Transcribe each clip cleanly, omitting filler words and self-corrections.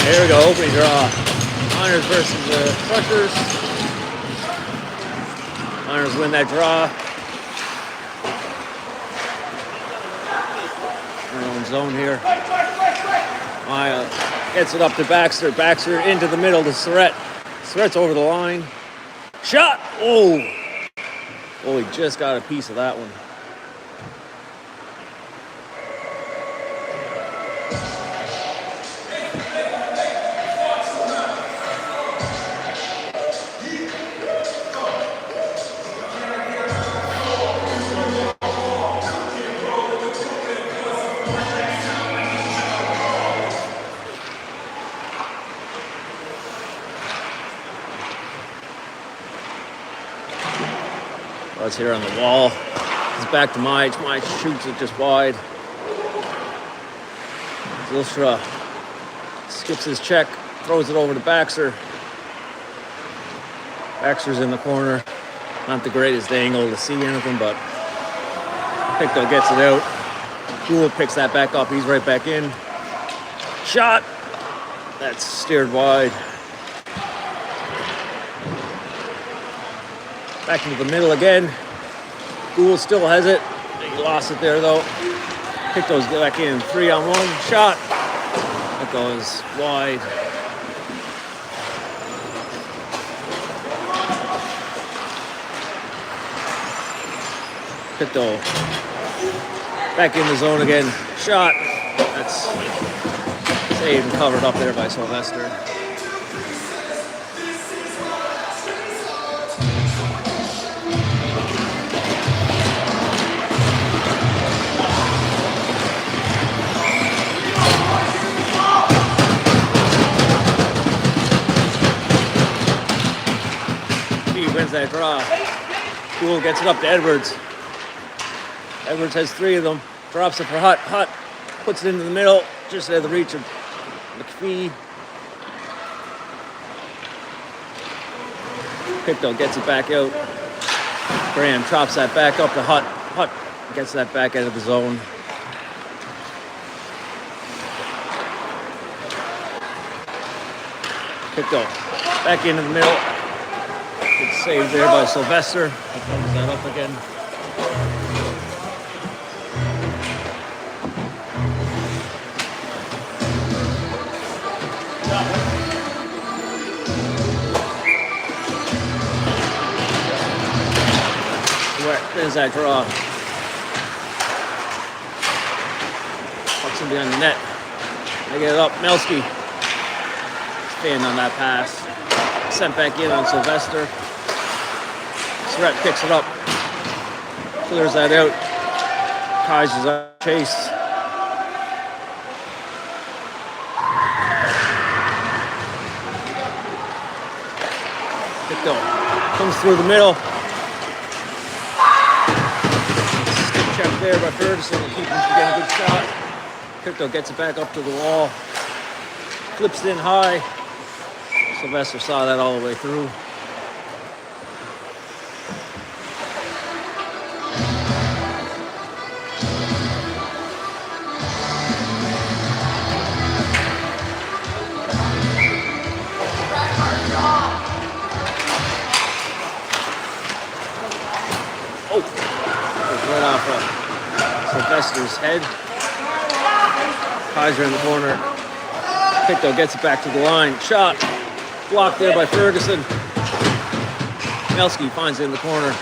Here we go, opening draw. Miners versus the Crushers. Miners win that draw. Their own zone here. Maya gets it up to Baxter. Baxter into the middle to Surratt. Surratt's over the line. Shot! Oh! Oh, he just got a piece of that one. It's here on the wall. It's back to Mike. Mike shoots it just wide. Zilstra skips his check, throws it over to Baxter. Baxter's in the corner. Not the greatest angle to see anything, but Pictou gets it out. Gould picks that back up. He's right back in. Shot. That's steered wide. Back into the middle again. Gould still has it. He lost it there though. Pictou's back in. 3-on-1 shot. That goes wide. Pictou back in the zone again. Shot. That's saved and covered up there by Sylvester. Wins that draw. Gould gets it up to Edwards. Edwards has 3 of them. Drops it for Hutt. Hutt puts it into the middle, just out of the reach of McPhee. Pictou gets it back out. Graham chops that back up to Hutt. Hutt gets that back out of the zone. Pictou back into the middle. Good save there by Sylvester. He comes that up again. There's that draw. Pucks him behind the net. They get it up. Melski staying on that pass. Sent back in on Sylvester. Surratt picks it up, clears that out. Kaiser's on chase. Pictou comes through the middle. Stick check there by Ferguson to keep him from getting a good shot. Pictou gets it back up to the wall. Flips it in high. Sylvester saw that all the way through. Oh, right off of Sylvester's head. Kaiser in the corner. Pictou gets it back to the line. Shot. Blocked there by Ferguson. Melski finds it in the corner.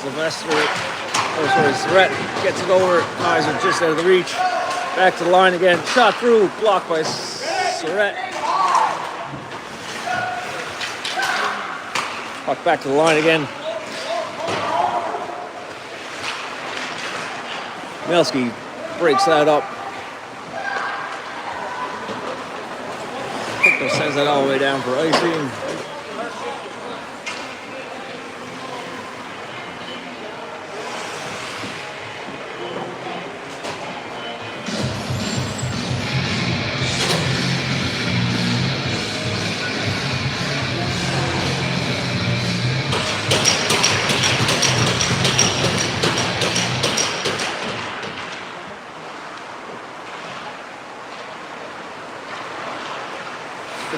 Surratt gets it over. Kaiser just out of the reach. Back to the line again. Shot through. Blocked by Surratt. Puck back to the line again. Melski breaks that up. Pictou sends that all the way down for icing.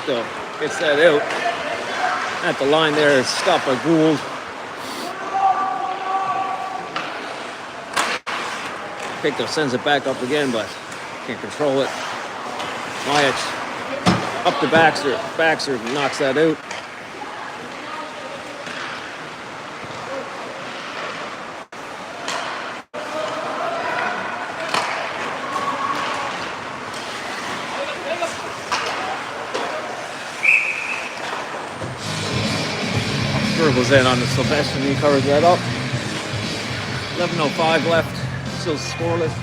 Pictou gets that out. At the line there, it's stopped by Gould. Pictou sends it back up again, but can't control it. Majic up to Baxter. Baxter knocks that out. Goes in on the Sylvester and he covers that up. 11:05 left, still scoreless.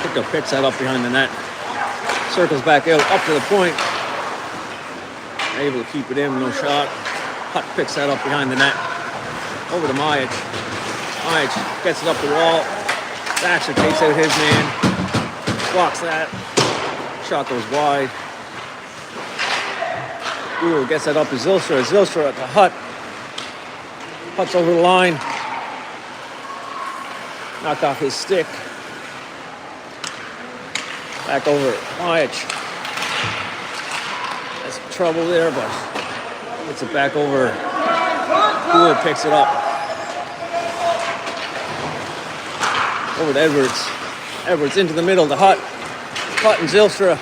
Pictou picks that up behind the net. Circles back out, up to the point. Able to keep it in, no shot. Hutt picks that up behind the net. Over to Majic. Majic gets it up the wall. Baxter takes out his man. Blocks that. Shot goes wide. Gould gets that up to Zylstra. Zylstra at the Hutt. Hutt's over the line. Knocked off his stick. Back over Majic. That's trouble there, but gets it back over. Gould picks it up. Over to Edwards. Edwards into the middle to Hutt. Hutt and Zylstra.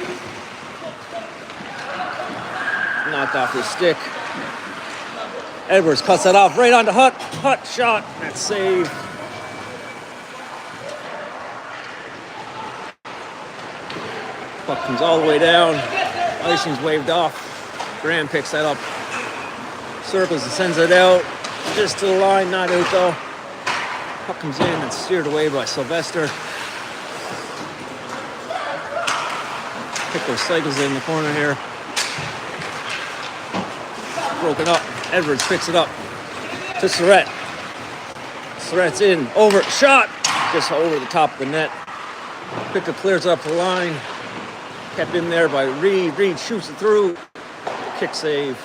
Knocked off his stick. Edwards cuts that off right onto Hutt. Hutt shot. That's saved. Puck comes all the way down. Icing's waved off. Graham picks that up. Circles and sends it out. Just to the line, not out though. Puck comes in and steered away by Sylvester. Pictou cycles in the corner here. Broken up. Edwards picks it up to Surratt. Surratt's in. Over. Shot! Just over the top of the net. Pictou clears up the line. Kept in there by Reed. Reed shoots it through. Kick save.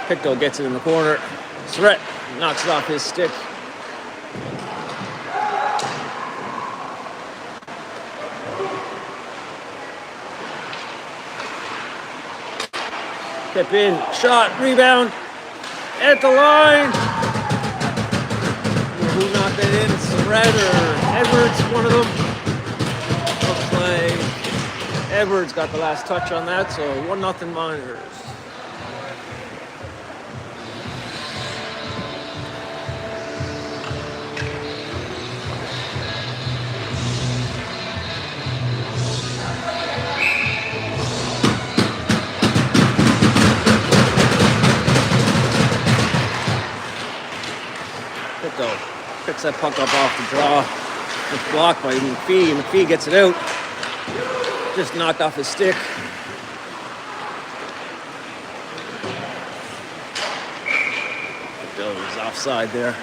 Pictou gets it in the corner. Surratt knocks it off his stick. Kept in. Shot. Rebound. At the line. Who knocked that in? Surratt or Edwards? One of them. Looks like Edwards got the last touch on that, so 1-0 Miners. Picks that puck up off the draw. It's blocked by McPhee. McPhee gets it out. Just knocked off his stick. He's offside there.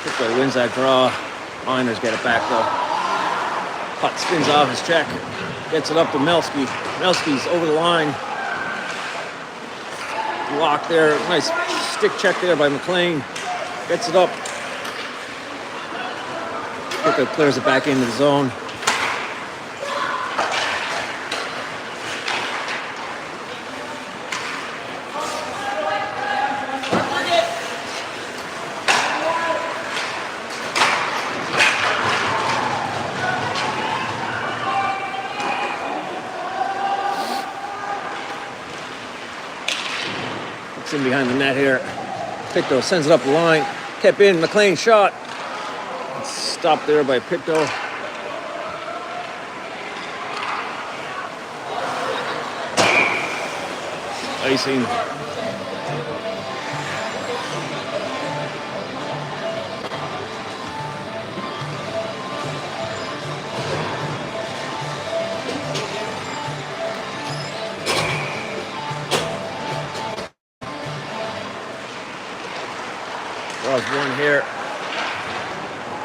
Pictou wins that draw. Miners get it back though. Hutt spins off his check. Gets it up to Melski. Melski's over the line. Blocked there. Nice stick check there by McLean. Gets it up. Pictou clears it back into the zone. In behind the net here. Pictou sends it up the line. Kept in. McLean shot. Stopped there by Pictou. Icing. Draws one here.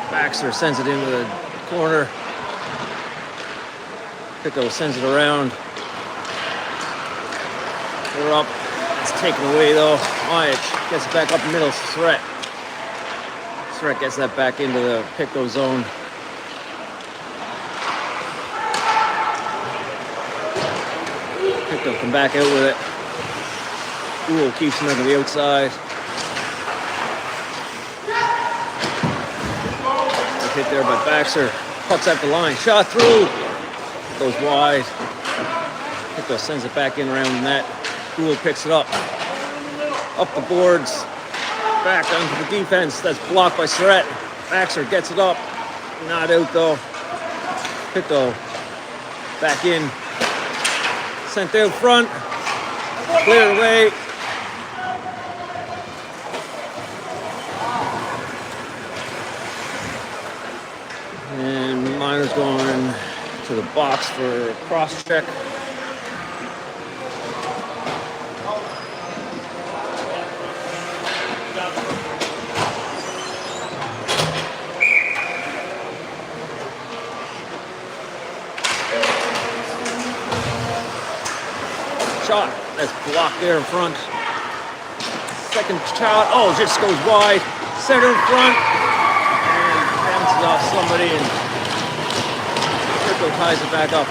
Baxter sends it into the corner. Pictou sends it around. We're up. It's taken away though. Majic gets it back up the middle. Surratt gets that back into the Pictou zone. Pictou come back out with it. Gould keeps him to the outside. Hit there by Baxter. Pucks at the line. Shot through. Goes wide. Pictou sends it back in around the net. Gould picks it up. Up the boards. Back onto the defense. That's blocked by Surratt. Baxter gets it up. Not out though. Pictou back in. Sent out front. Cleared away. And Miner's going to the box for a cross check. Shot. That's blocked there in front. Second shot. Oh, just goes wide. Center in front. And bounces off somebody and Pictou ties it back up.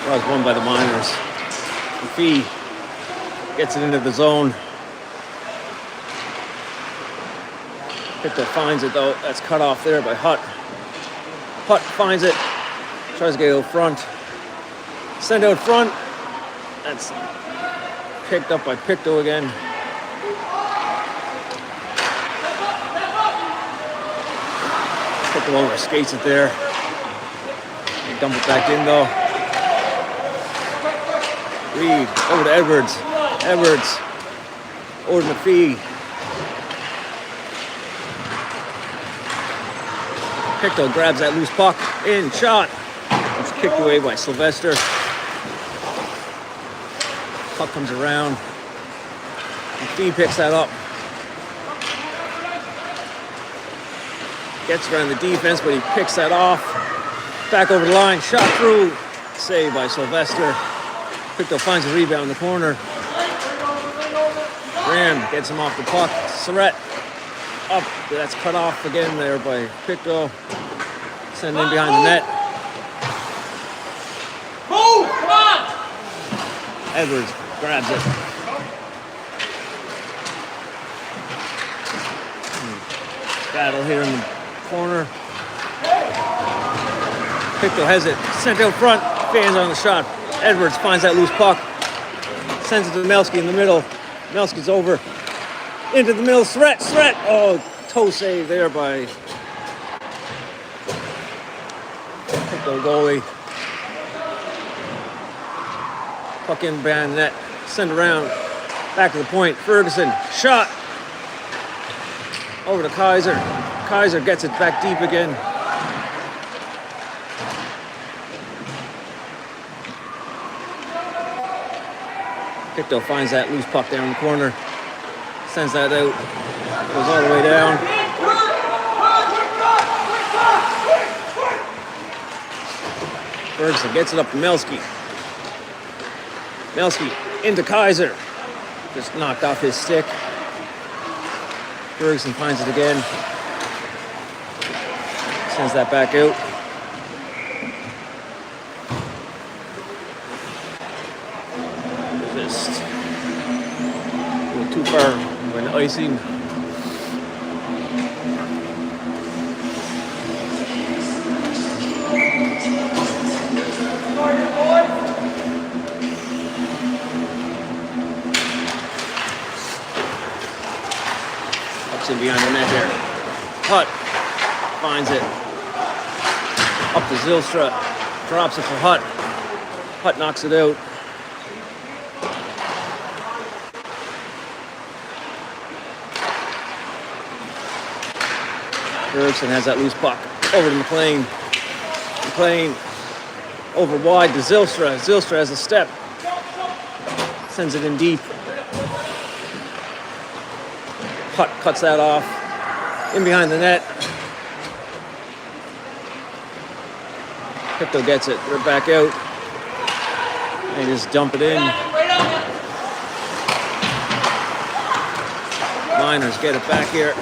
That was won by the Miners. Fee gets it into the zone. Pictou finds it though. That's cut off there by Hutt. Hutt finds it. Tries to get out front. Send out front. That's picked up by Pictou again. Pictou over skates it there. They dump it back in though. Reed over to Edwards. Edwards over to McPhee. Pictou grabs that loose puck. In shot. It's kicked away by Sylvester. Puck comes around. McPhee picks that up. Gets around the defense, but he picks that off. Back over the line. Shot through. Saved by Sylvester. Pictou finds a rebound in the corner. Graham gets him off the puck. Surratt up. That's cut off again there by Pictou. Send in behind the net. Move! Come on! Edwards grabs it. Battle here in the corner. Pictou has it. Sent out front. Fans on the shot. Edwards finds that loose puck. Sends it to Melski in the middle. Melski's over. Into the middle. Surratt. Oh, toe save there by Pictou goalie. Puck in behind the net. Send around. Back to the point. Ferguson. Shot. Over to Kaiser. Kaiser gets it back deep again. Pictou finds that loose puck there in the corner. Sends that out. Goes all the way down. Ferguson gets it up to Melski. Melski into Kaiser. Just knocked off his stick. Ferguson finds it again. Sends that back out. Just a little too far when icing. Ups in behind the net there. Hutt finds it. Up to Zylstra. Drops it for Hutt. Hutt knocks it out. Erickson has that loose puck. Over to McLean. McLean over wide to Zylstra. Zylstra has a step. Sends it in deep. Hutt cuts that off. In behind the net. Pictou gets it. They're back out. They just dump it in. Miners get it back here.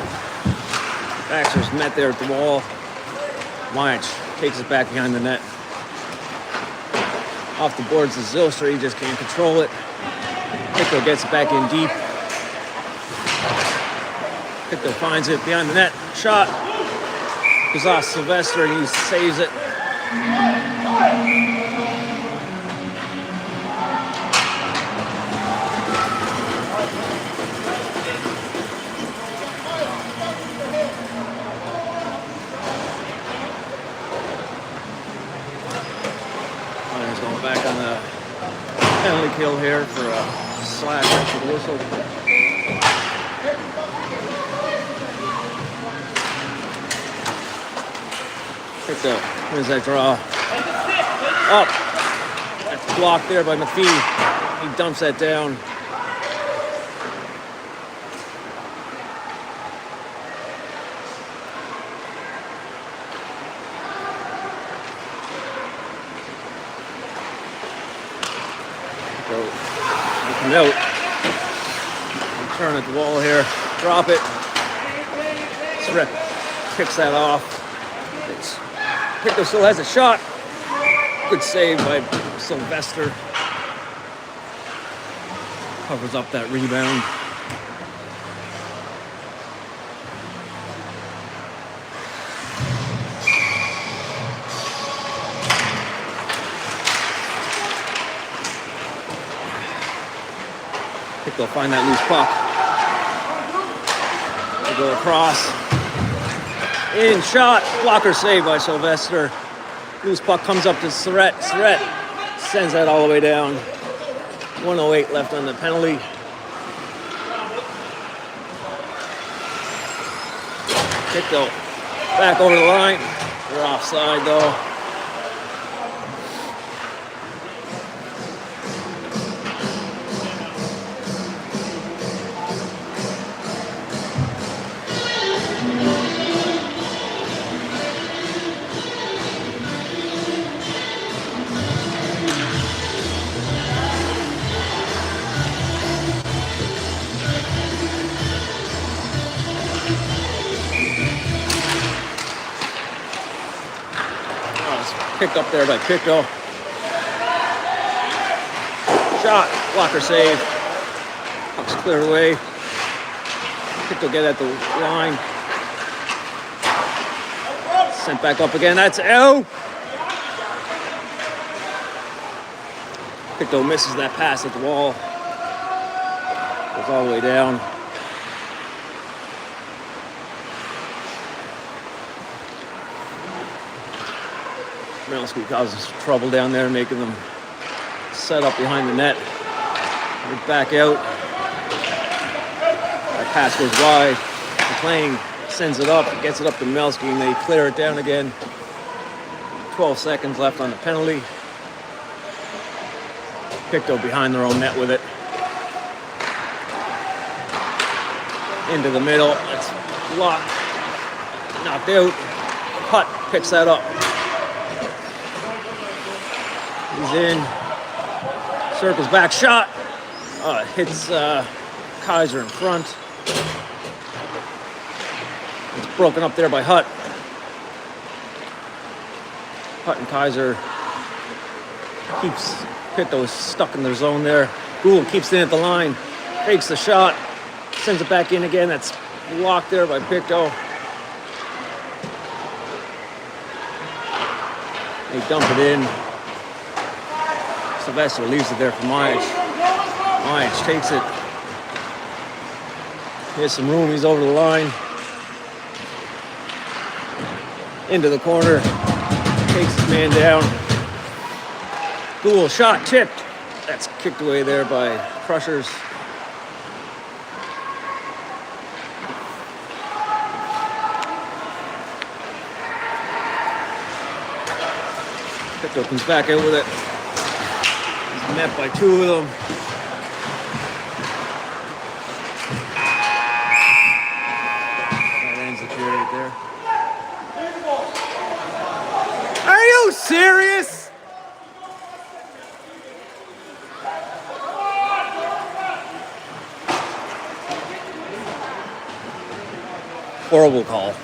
Baxter's met there at the wall. Myach takes it back behind the net. Off the boards to Zylstra. He just can't control it. Pictou gets it back in deep. Pictou finds it behind the net. Shot. Goes off Sylvester and he saves it. Myers going back on the penalty kill here for a slash after the whistle. Pictou wins that draw. Up. That's blocked there by McPhee. He dumps that down. So, looking out. Turn at the wall here. Drop it. Surrett picks that off. Pictou still has a shot. Good save by Sylvester. Covers up that rebound. Pictou find that loose puck. They go across. In shot. Blocker save by Sylvester. Loose puck comes up to Surrett. Surrett sends that all the way down. 1:08 left on the penalty. Pictou back over the line. They're offside though. Picked up there by Pictou. Shot, blocker save. Puck's cleared away. Pictou get at the line. Sent back up again. That's out. Pictou misses that pass at the wall. Goes all the way down. Melski causes trouble down there, making them set up behind the net. They're back out. That pass goes wide. McLean sends it up, gets it up to Melski, and they clear it down again. 12 seconds left on the penalty. Pictou behind their own net with it. Into the middle. That's blocked. Knocked out. Hutt picks that up. He's in. Circles back. Shot. Hits Kaiser in front. It's broken up there by Hutt. Hutt and Kaiser keeps Pictou stuck in their zone there. Gould keeps it in at the line. Fakes the shot. Sends it back in again. That's blocked there by Pictou. They dump it in. Sylvester leaves it there for Myach. Myach takes it. He has some room. He's over the line. Into the corner. Takes his man down. Dual shot tipped. That's kicked away there by Crushers. Pictou comes back out with it. He's met by two of them. That ends the period there. Are you serious? Horrible call.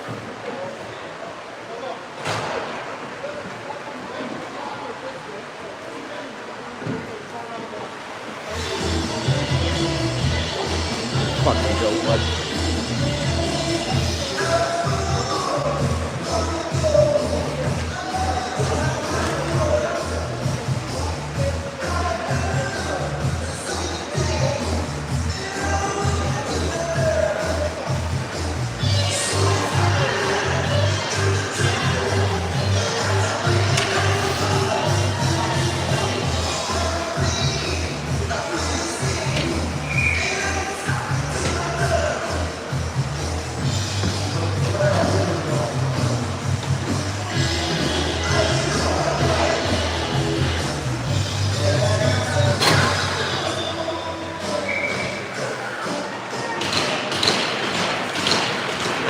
Fucking joke, bud.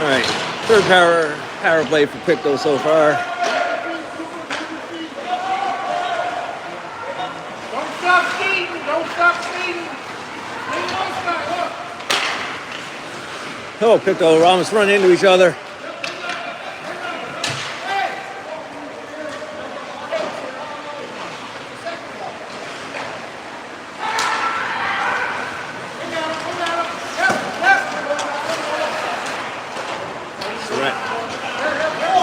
Alright, third power play for Pictou so far. Don't stop skating! Don't stop skating! Oh, Pictou almost run into each other.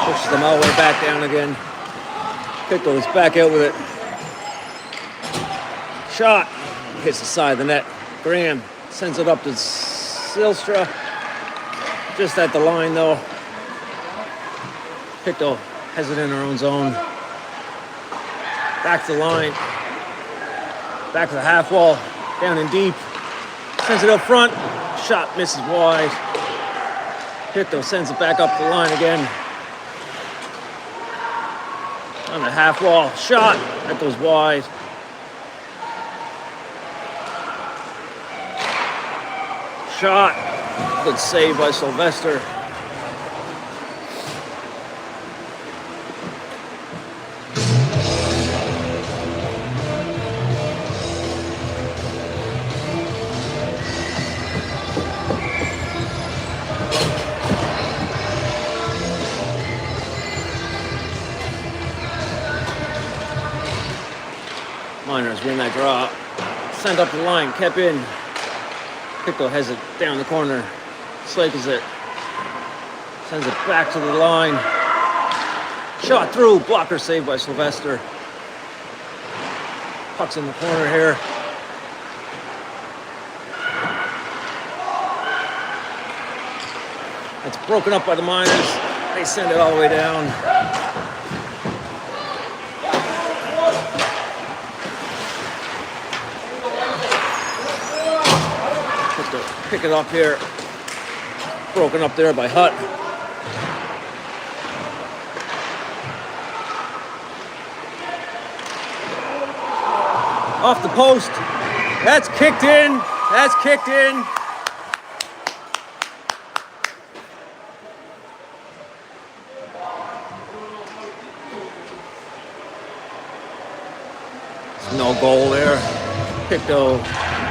Pushes them all the way back down again. Pictou is back out with it. Shot. Hits the side of the net. Graham sends it up to Silstra. Just at the line though. Pictou has it in her own zone. Back to the line. Back to the half wall. Down in deep. Sends it up front. Shot misses wide. Pictou sends it back up the line again. On the half wall. Shot. That goes wide. Shot. Good save by Sylvester. Miners win that draw. Send up the line, kept in. Pictou has it down the corner. Slakes it. Sends it back to the line. Shot through. Blocker saved by Sylvester. Puck's in the corner here. It's broken up by the Miners. They send it all the way down. Pick it up here. Broken up there by Hutt. Off the post. That's kicked in. That's kicked in. There's no goal there. Pictou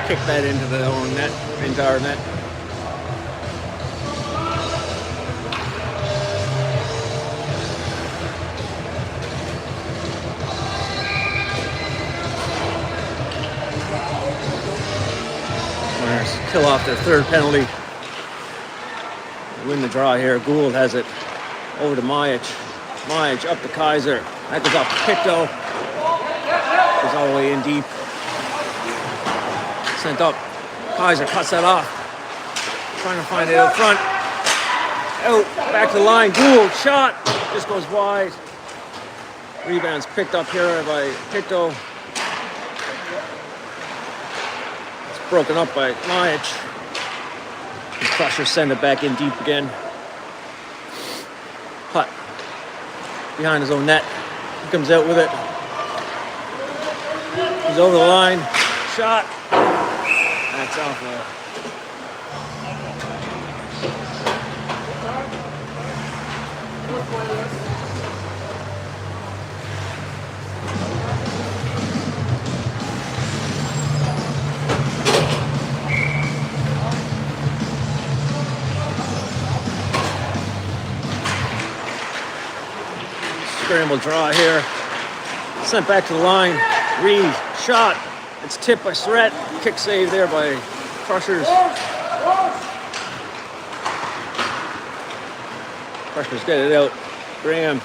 kicked that into the own net, entire net. Miners kill off their third penalty. Win the draw here. Gould has it over to Majic. Majic up to Kaiser. That goes off to Pictou. Goes all the way in deep. Sent up. Kaiser cuts that off. Trying to find it out front. Out. Back to the line. Gould. Shot. Just goes wide. Rebounds picked up here by Pictou. It's broken up by Glace. The Crusher send it back in deep again. Putt behind his own net. He comes out with it. He's over the line. Shot. That's off. Scramble draw here. Sent back to the line. Reed, shot. It's tipped by Surratt. Kick save there by Crushers. Crushers get it out. Graham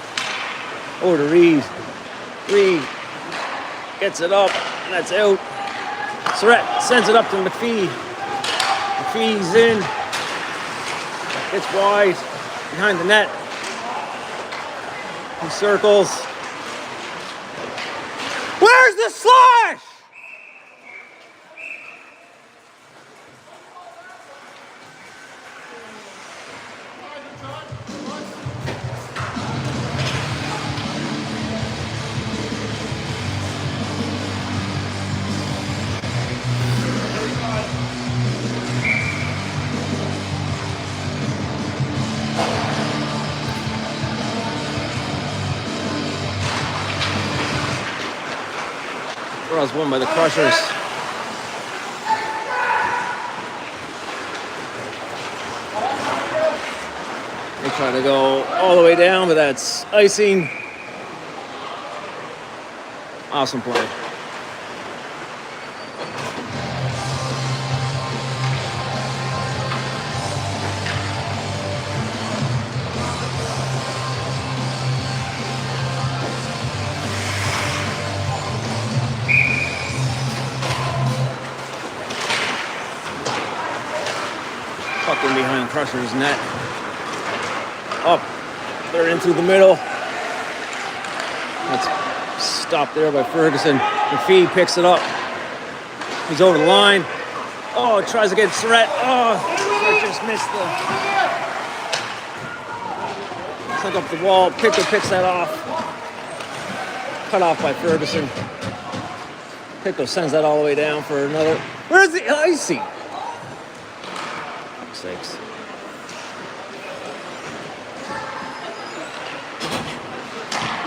over to Reed. Reed gets it up, and that's out. Surratt sends it up to McPhee. McPhee's in. It's wide behind the net. He circles. Where's the slash? Throw's won by the Crushers. They try to go all the way down, but that's icing. Awesome play. Puck in behind Crusher's net. Up. They're in through the middle. That's stopped there by Ferguson. McPhee picks it up. He's over the line. Oh, tries to get Surratt. Oh, Surratt just missed the... Sent up the wall. Pictou picks that off. Cut off by Ferguson. Pictou sends that all the way down for another... Where's the icing? Sakes.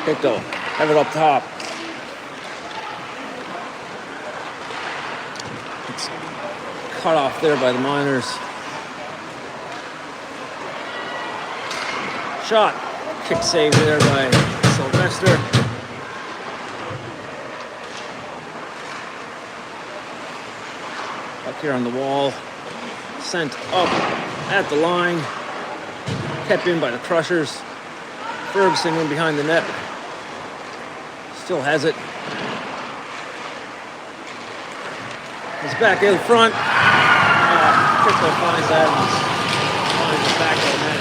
Pictou, have it up top. It's cut off there by the Miners. Shot. Kick save there by Sylvester. Up here on the wall. Sent up at the line. Kept in by the Crushers. Ferguson in behind the net. Still has it. He's back in front. Pictou finds that and finds the back of the net.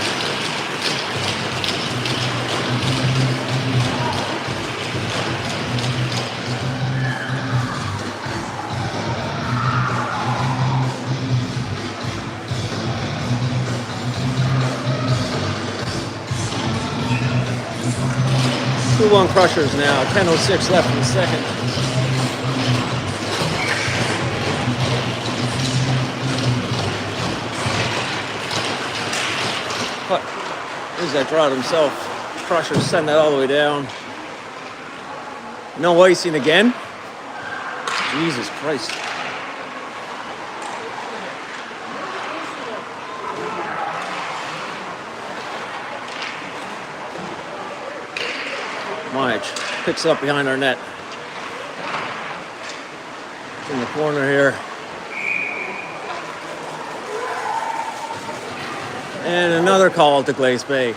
Two-1 Crushers now. 10:06 left in the second. But there's that draw himself. Crushers send that all the way down. No icing again. Jesus Christ. Mike picks it up behind our net. In the corner here. And another call to Glace Bay.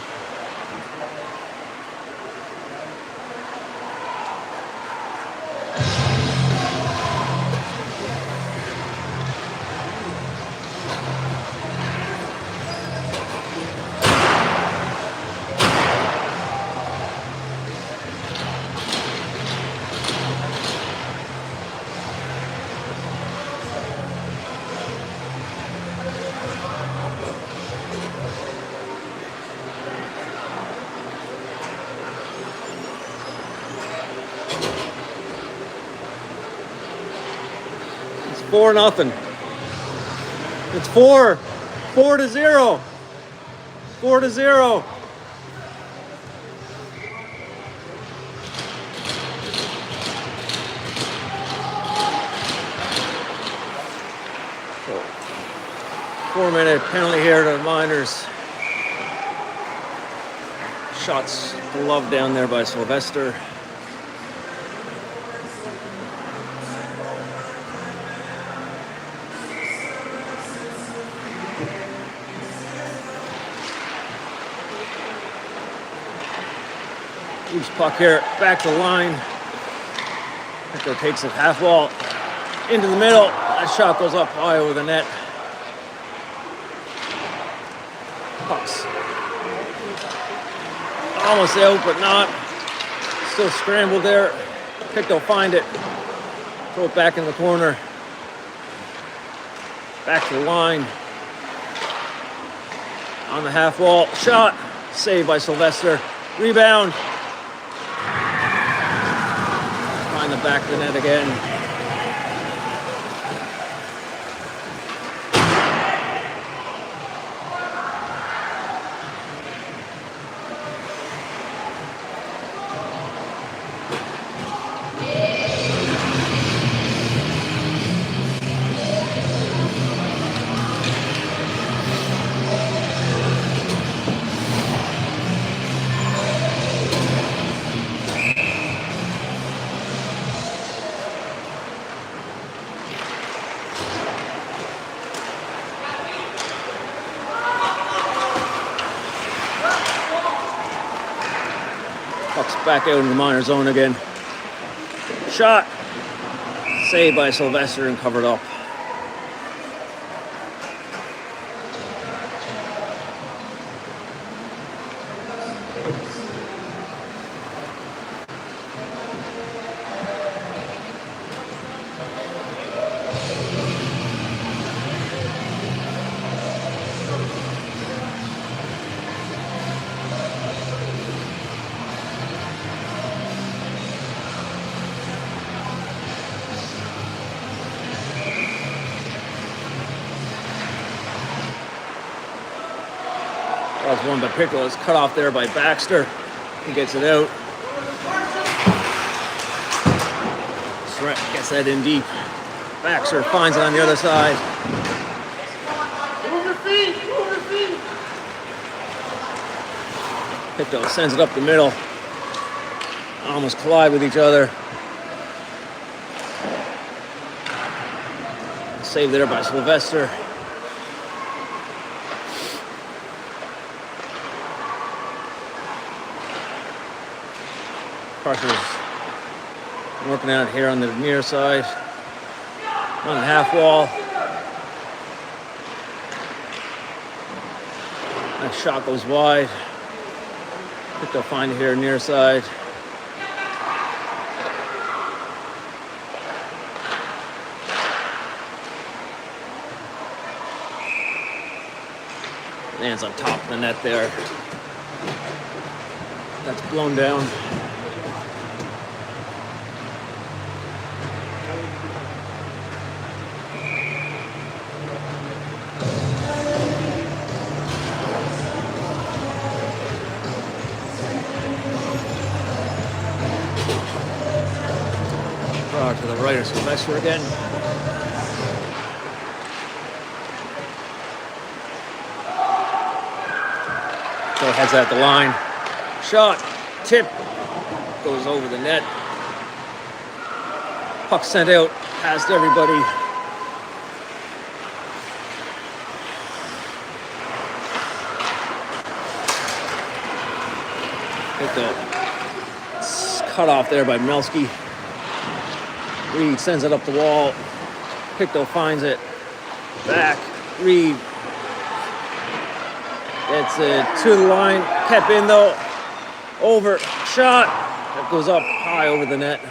4-0. It's 4-0. 4-0. So, 4-minute penalty here to the Miners. Shots gloved down there by Sylvester. Loose puck here, back to the line. Pictou takes it half wall into the middle. That shot goes up high over the net. Pucks almost out, but not. Still scrambled there. Pictou find it. Throw it back in the corner. Back to the line. On the half wall. Shot. Saved by Sylvester. Rebound. Find the back of the net again. Puck's back out in the minor zone again. Shot. Saved by Sylvester and covered up. That was one by Pictou. It's cut off there by Baxter. He gets it out. Surratt gets that in deep. Baxter finds it on the other side. Move your feet! Move your feet! Pictou sends it up the middle. Almost collide with each other. Saved there by Sylvester. Crusher's working out here on the near side. On the half wall. That shot goes wide. Pictou find it here near side. Lands on top of the net there. That's blown down. Draw to the right of Sylvester again. So heads at the line. Shot, tip, goes over the net. Puck sent out past everybody. It's cut off there by Melski. Reed sends it up the wall. Pictou finds it. Back. Reed. It's to the line. Kept in though. Over. Shot. That goes up high over the net.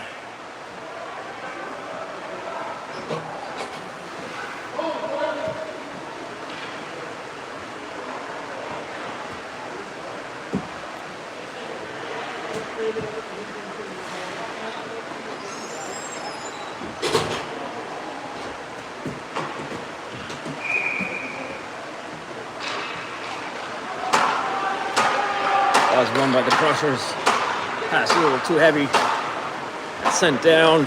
was won by the Crushers. Pass a little too heavy. Sent down.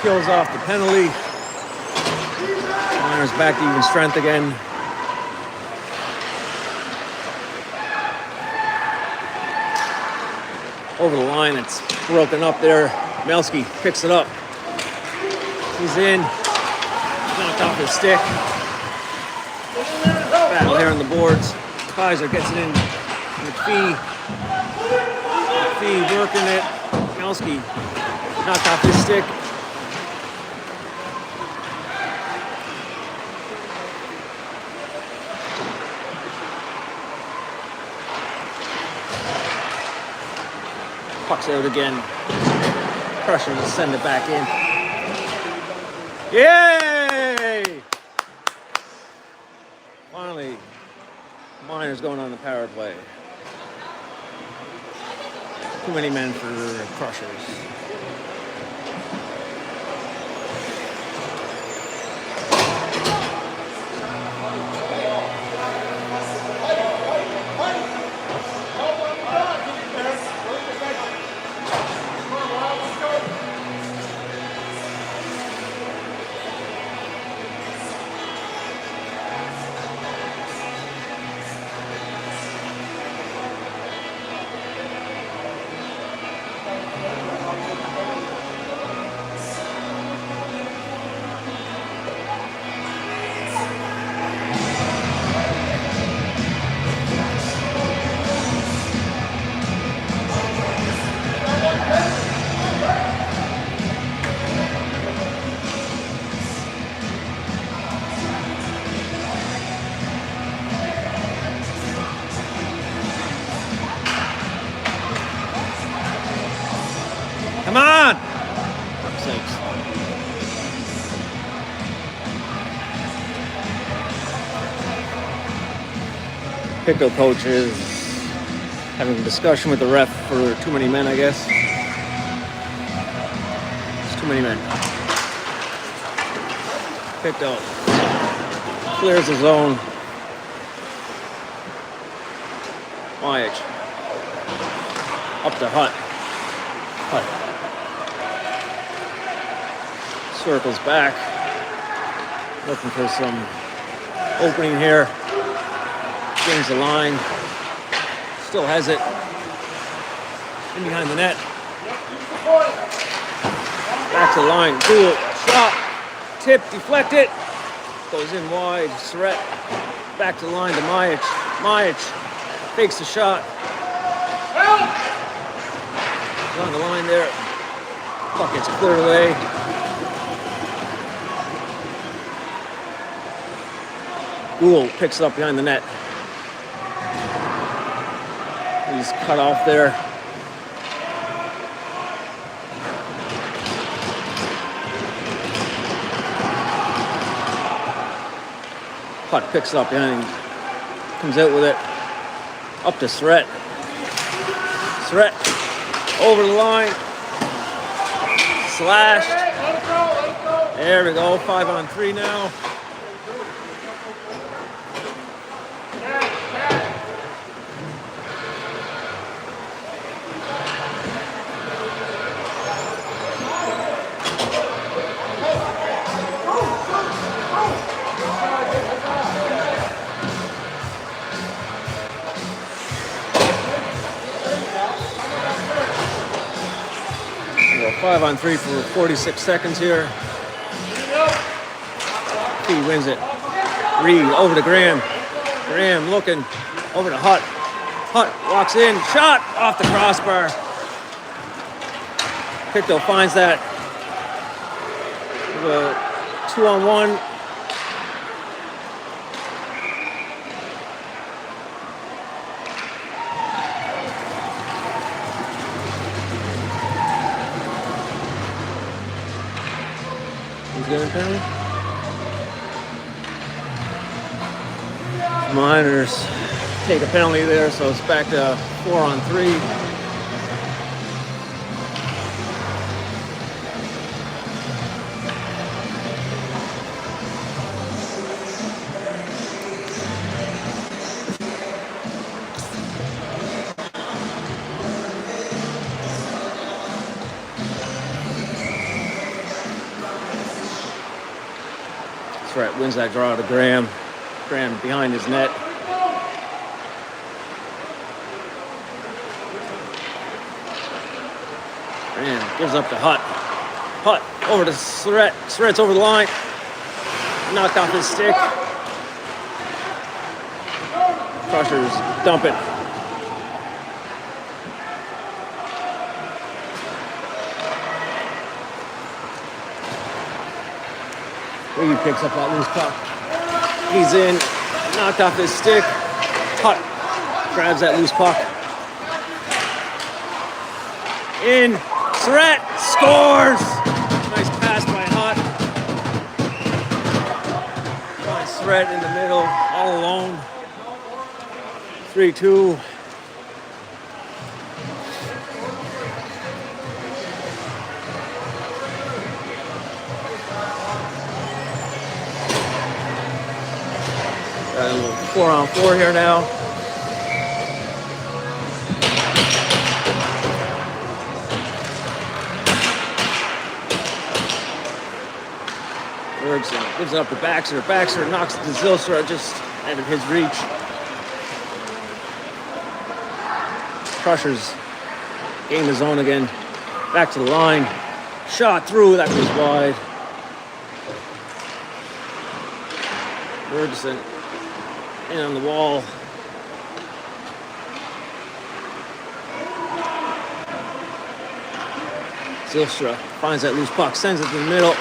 Kills off the penalty. Miners back to even strength again. Over the line, it's broken up there. Melski picks it up. He's in. Knocked off his stick. Battle here on the boards. Kaiser gets it in. McPhee working it. Melski knocked off his stick. Puck's out again. Pressure to send it back in. Yay! Finally, Miners going on the power play. Too many men for the Crushers. Come on! For sakes. Pictou coach is having a discussion with the ref for too many men, I guess. It's too many men. Pictou clears the zone. Majic. Up to Hutt. Circles back, looking for some opening here. Gains the line, still has it in behind the net. Back to the line, cool shot, tip, deflect it, goes in wide. Surratt back to the line to Majic. Majic fakes the shot. On the line there, puck gets cleared away. Gould picks it up behind the net. He's cut off there. Puck picks it up behind. Comes out with it. Up to Surratt. Surratt over the line. Slashed. There we go. 5-on-3 now. So 5-on-3 for 46 seconds here. He wins it. Reed over to Graham. Graham looking over to Hutt. Hutt walks in. Shot off the crossbar. Pictou finds that. 2-on-1. Who's getting a penalty? Miners take a penalty there, so it's back to 4-on-3. Surratt wins that draw to Graham. Graham behind his net. Graham gives up to Hutt. Hutt over to Surratt. Surratt's over the line. Knocked off his stick. Crushers dump it. He picks up that loose puck. He's in. Knocked off his stick. Hutt grabs that loose puck. In. Surratt scores! Nice pass by Hutt. Finds Surratt in the middle, all alone. 3-2. Got a little 4-on-4 here now. Bergson gives it up to Baxter. Baxter knocks it to Zylstra just out of his reach. Crushers gain the zone again. Back to the line. Shot through. That goes wide. Bergson in on the wall. Zylstra finds that loose puck. Sends it to the middle.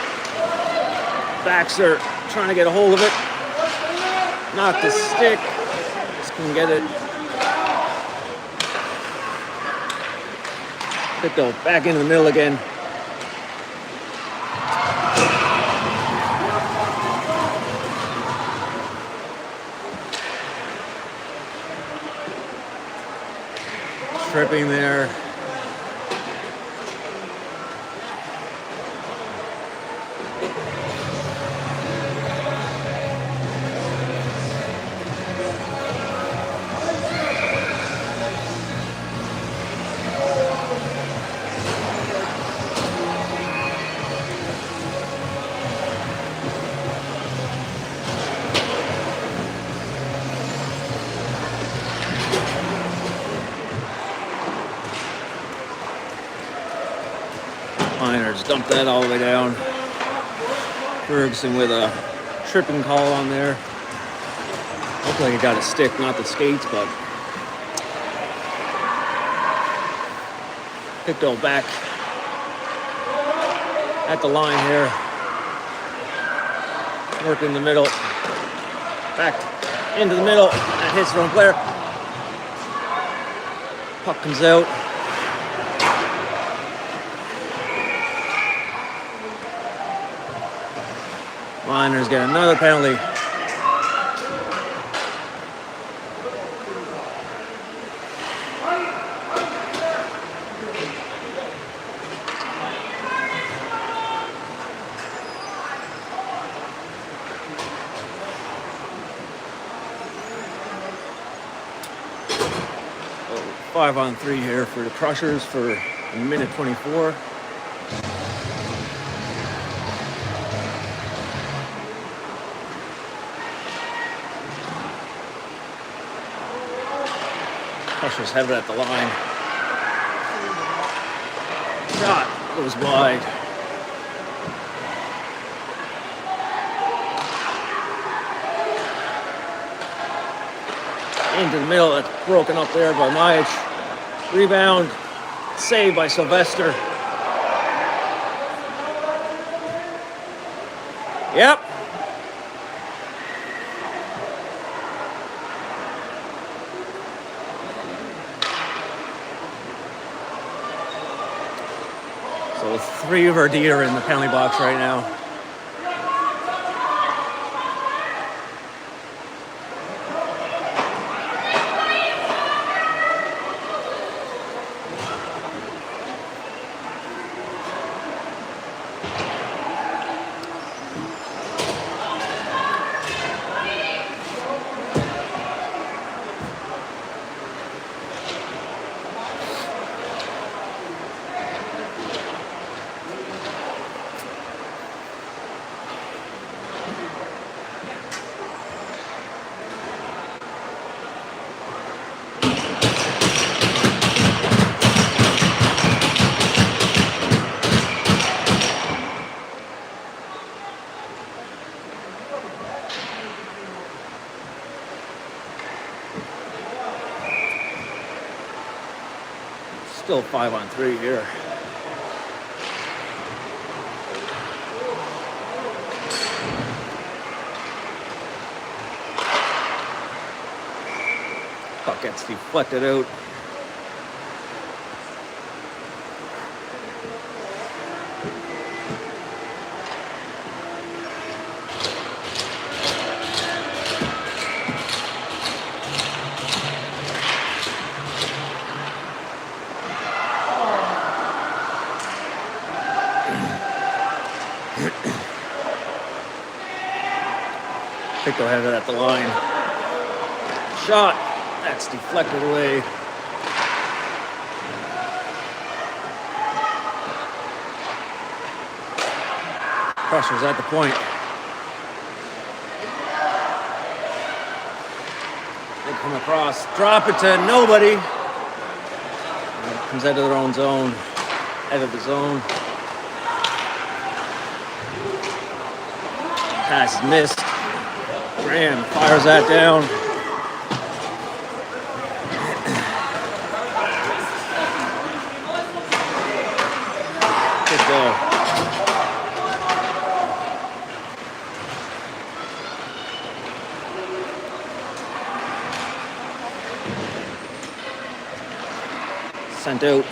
Baxter trying to get a hold of it. Knocked the stick. Just couldn't get it. Pictou back into the middle again. Tripping there. Miners dumped that all the way down. Bergson with a tripping call on there. Looked like he got a stick, not the skates, but Pictou back at the line here. Working in the middle. Back into the middle. That hits the wrong player. Puck comes out. Miners get another penalty. So 5-on-3 here for the Crushers for a minute 24. Crushers have it at the line. Shot goes wide. Into the middle. That's broken up there by Majic. Rebound. Saved by Sylvester. Yep. So 3 of our D are in the penalty box right now. Still 5-on-3 here. Puck gets deflected out. Pictou had it at the line. Shot. That's deflected away. Pressure's at the point. They come across. Drop it to nobody. And it comes out of their own zone. Out of the zone. Pass is missed. Graham fires that down. Good goal. Sent out.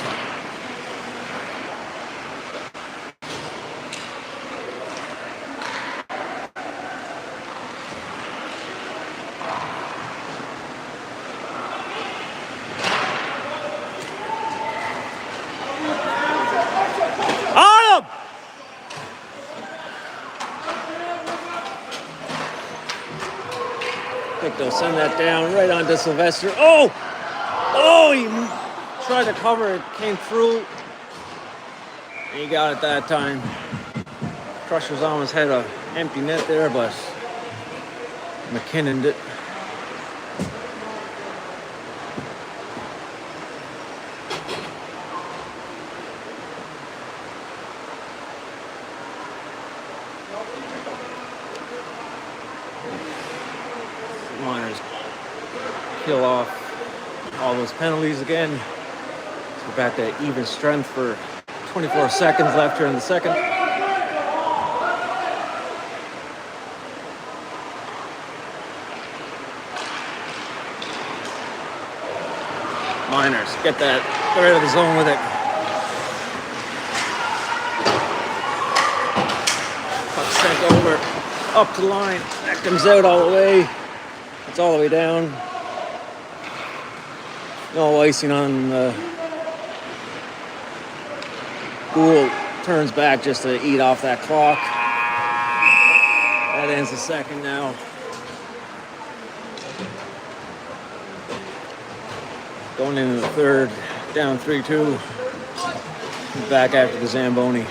Pictou send that down right onto Sylvester. Oh! Oh, he tried to cover it, came through. And he got it that time. Crushers almost had an empty net there, but McKinnon did. Miners kill off all those penalties again. So we're back to even strength for 24 seconds left here in the second. Miners, get right out of the zone with it. Puck sent over, up to the line. That comes out all the way. It's all the way down. No icing on Gould turns back just to eat off that clock. That ends the second now. Going into the third, down 3-2. Back after the Zamboni.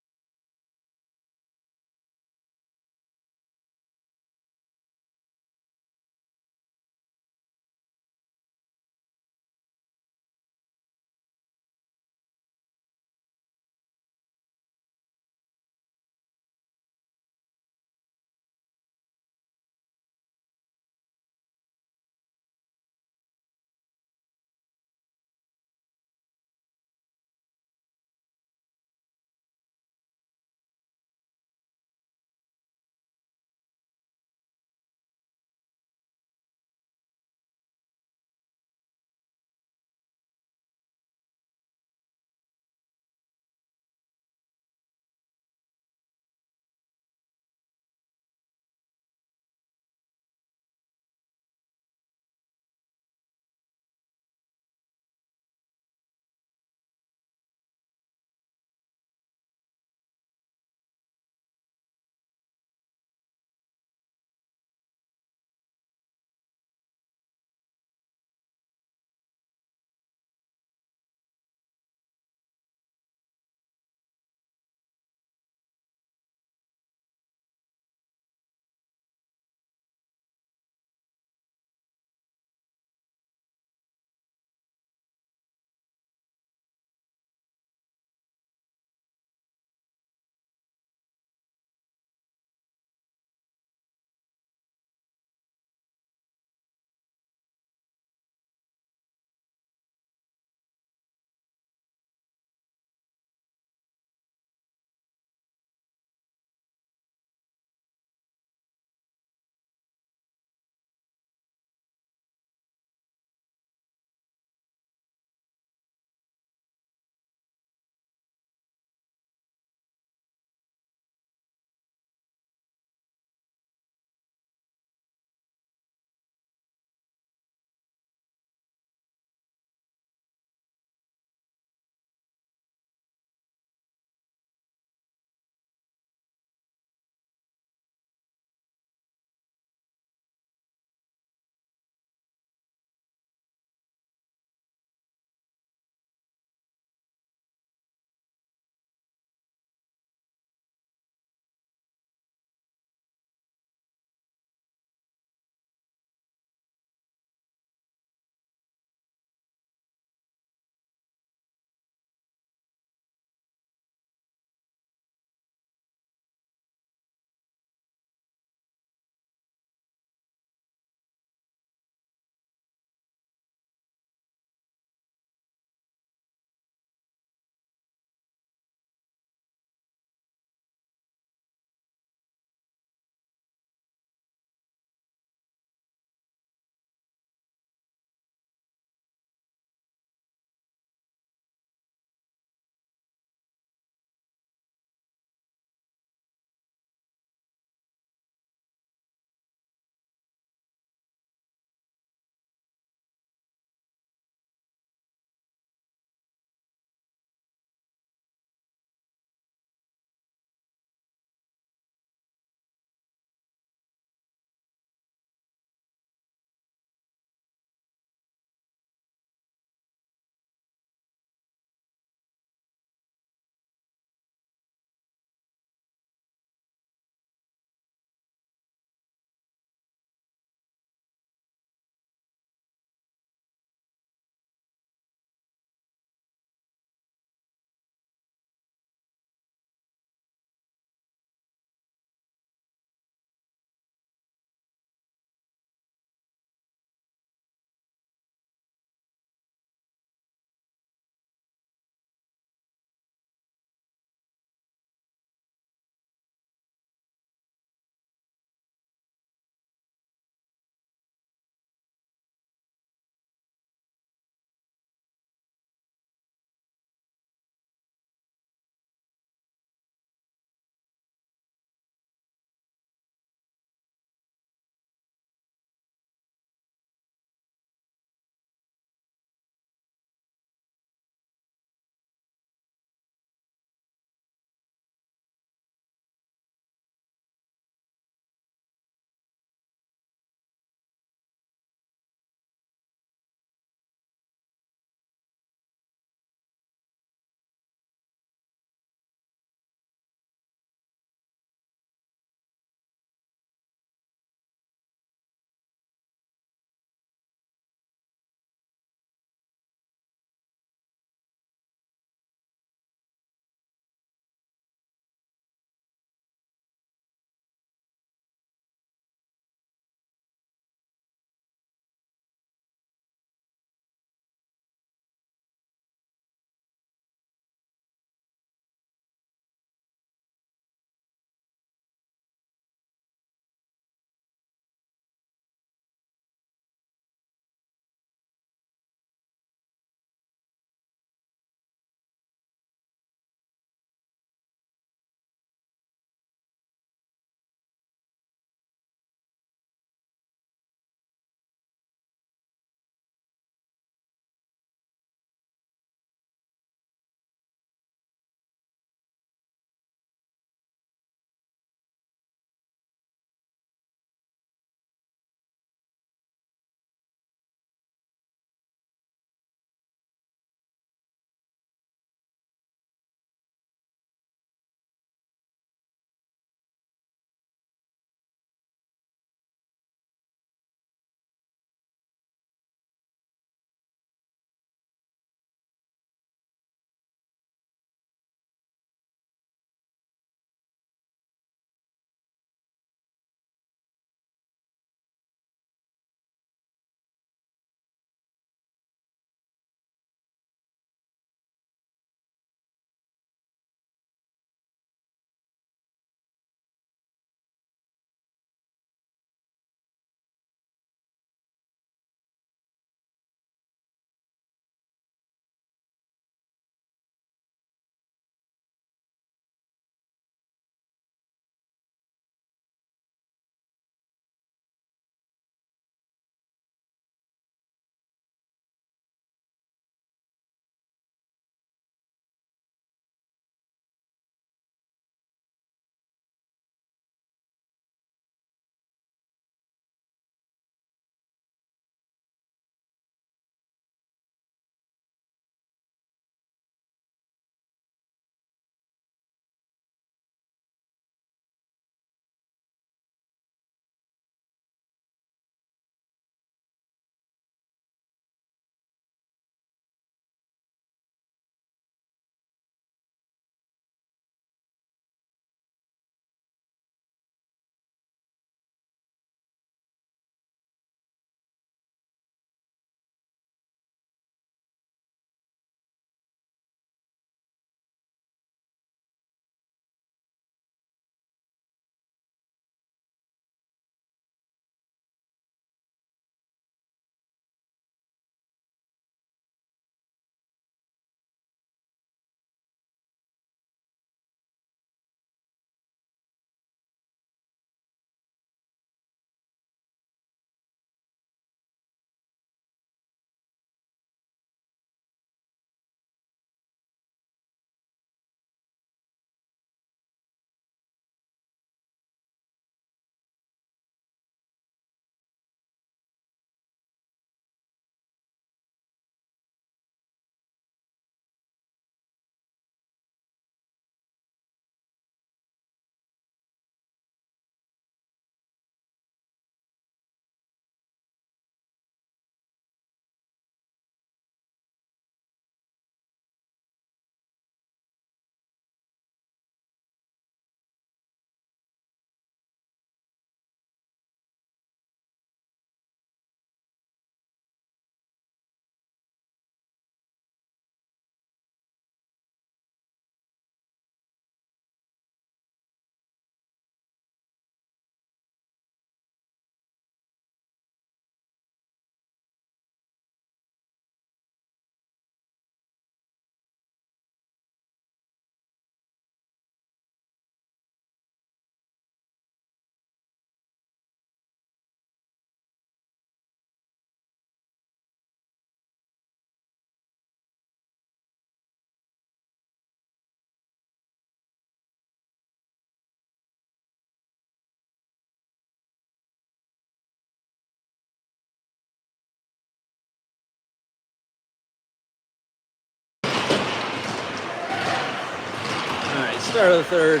Start of the third.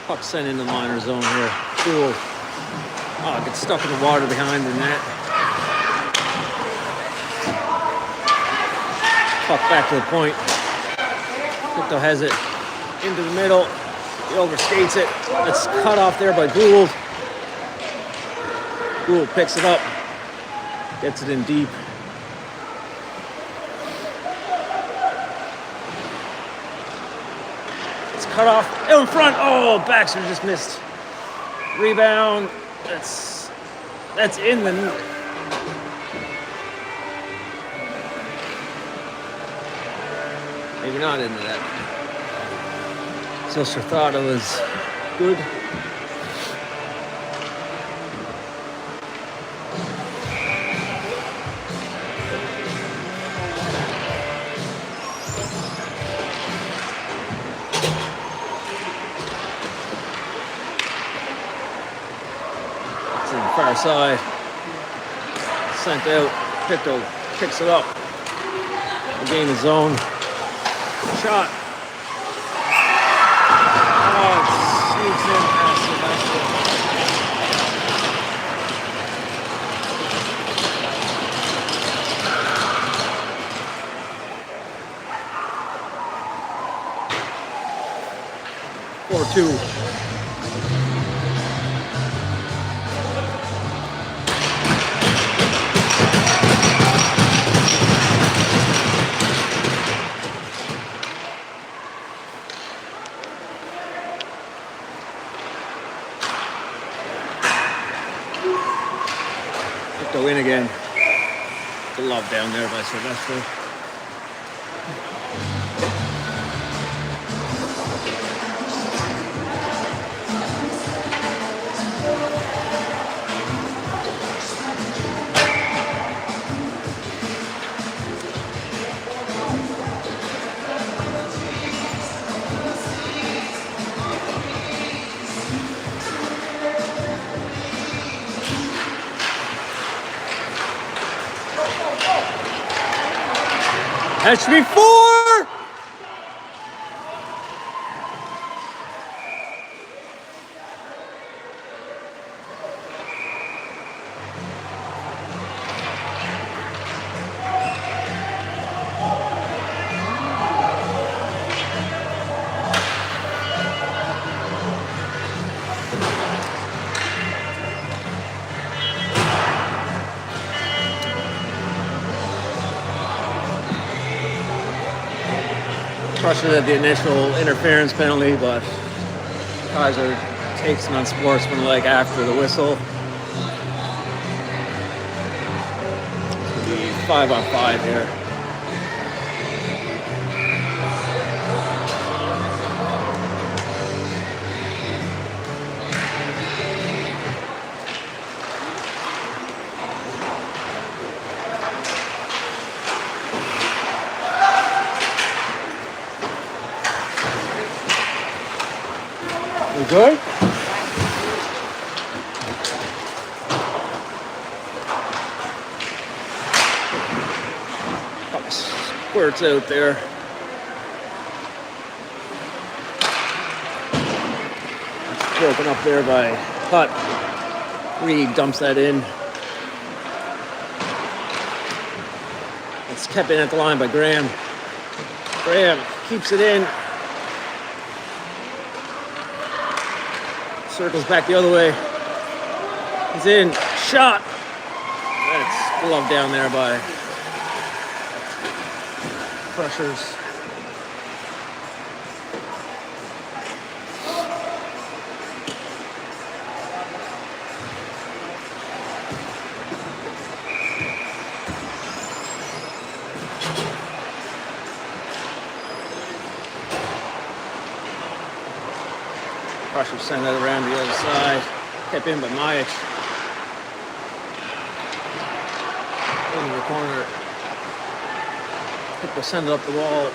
Puck sent into the minor zone here. Cool. Oh, gets stuck in the water behind the net. Puck back to the point. Pictou has it into the middle. He overskates it. That's cut off there by Gould. Gould picks it up. Gets it in deep. It's cut off in front. Oh, Baxter just missed. Rebound. That's in the. Maybe not into that. Sister thought it was good. It's on the far side. Sent out. Pictou picks it up. Gain the zone. Shot. Oh, it sneaks in past Sylvester. Or 2. Pictou in again. Good love down there by Sylvester. That should be 4! Crusher at the initial interference penalty, but Kaiser takes an unsportsmanlike after the whistle. It's going to be 5-on-5 here. You good? Squirts out there. It's broken up there by Hutt. Reed dumps that in. It's kept in at the line by Graham. Graham keeps it in. Circles back the other way. He's in. Shot. That's glove down there by Crushers. Crusher send that around the other side. Kept in by Majic. Into the corner. Pictou send it up the wall.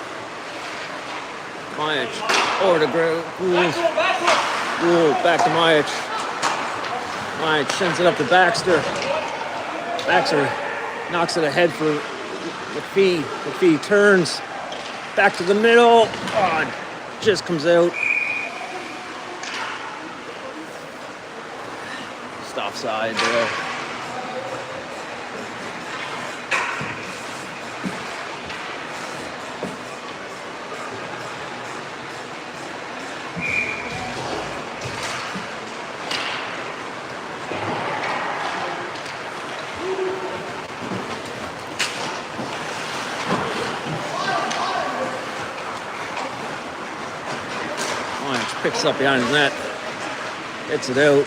Majic over to Gould. Gould back to Majic. Majic sends it up to Baxter. Baxter knocks it ahead for McPhee. McPhee turns. Back to the middle. Oh, just comes out. Just offside there. Picks up behind his net, gets it out.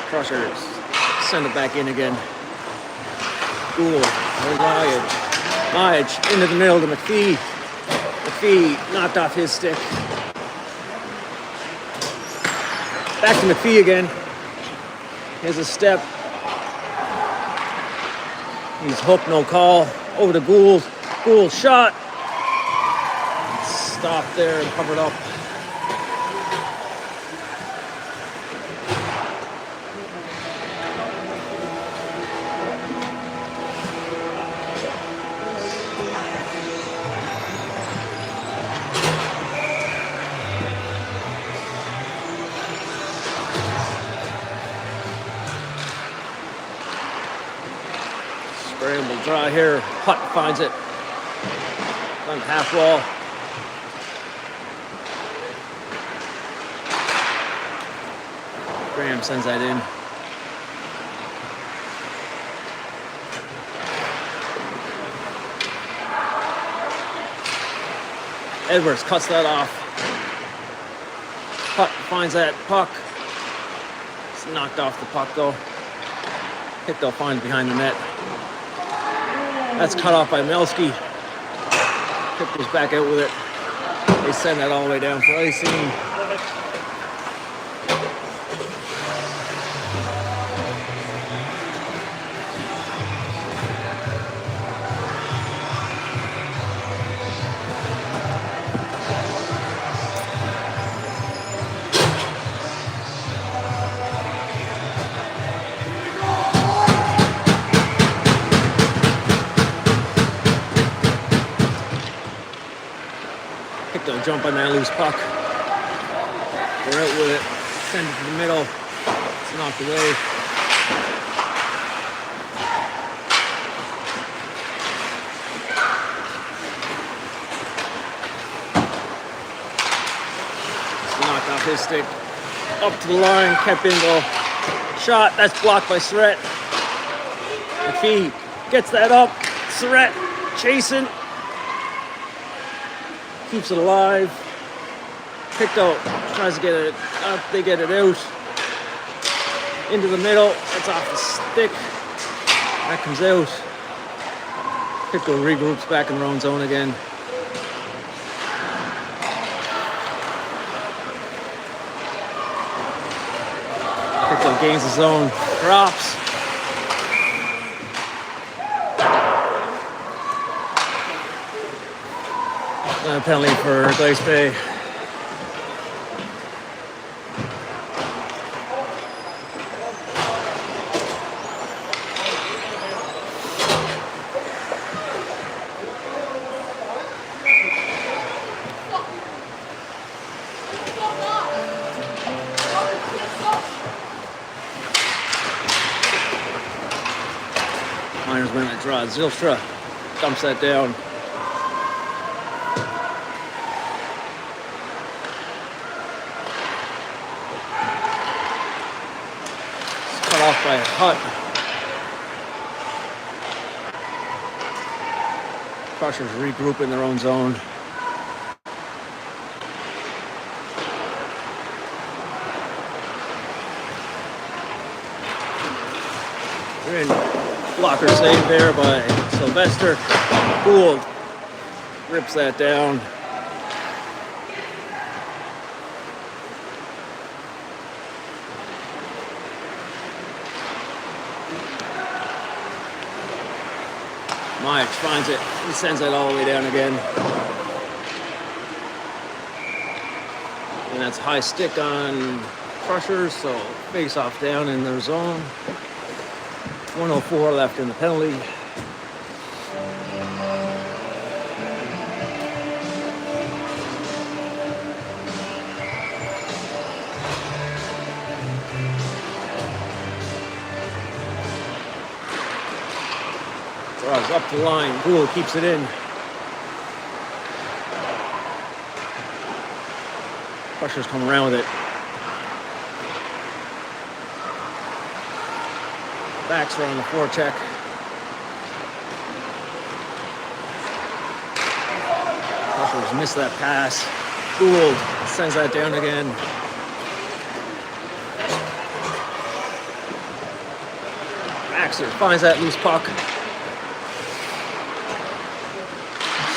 Crushers send it back in again. Cool. Myage into the middle to McPhee. McPhee knocked off his stick. Back to McPhee again. Here's a step. He's hooked, no call. Over to Gould. Gould shot. Stopped there and covered up. Scramble draw here. Putt finds it on half wall. Graham sends that in. Edwards cuts that off. Putt finds that puck. It's knocked off the puck though. Pictou finds behind the net. That's cut off by Melski. Pictou's back out with it. They send that all the way down for icing. Pictou jump on that loose puck. They're out with it. Send it to the middle. It's knocked away. It's knocked off his stick. Up to the line. Kept in goal. Shot. That's blocked by Surratt. McPhee gets that up. Surratt chasing. Keeps it alive. Pictou tries to get it up. They get it out. Into the middle. It's off the stick. That comes out. Pictou regroups back in their own zone again. Pictou gains the zone. Drops. A penalty for Glace Bay. Miners win that draw. Zylstra dumps that down. Off by Hutt. Crushers regroup in their own zone. We're in blocker save there by Sylvester. Gould rips that down. Myage finds it. He sends that all the way down again. And that's high stick on Crushers, so face off down in their zone. 1:04 left in the penalty. Draws up the line. Gould keeps it in. Crushers come around with it. Baxter on the forecheck. Crushers miss that pass. Gould sends that down again. Baxter finds that loose puck.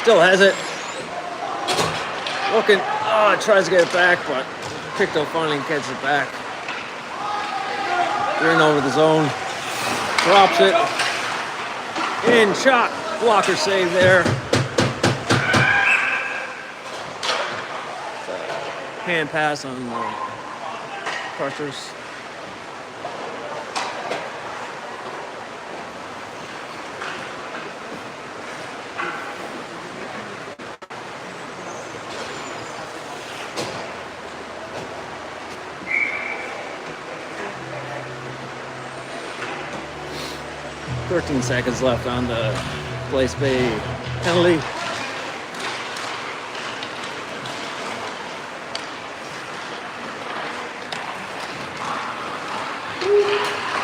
Still has it. Looking. Oh, tries to get it back, but Pictou finally gets it back. In over the zone. Drops it. In shot. Blocker save there. Hand pass on the Crushers. .13 seconds left on the Glace Bay penalty.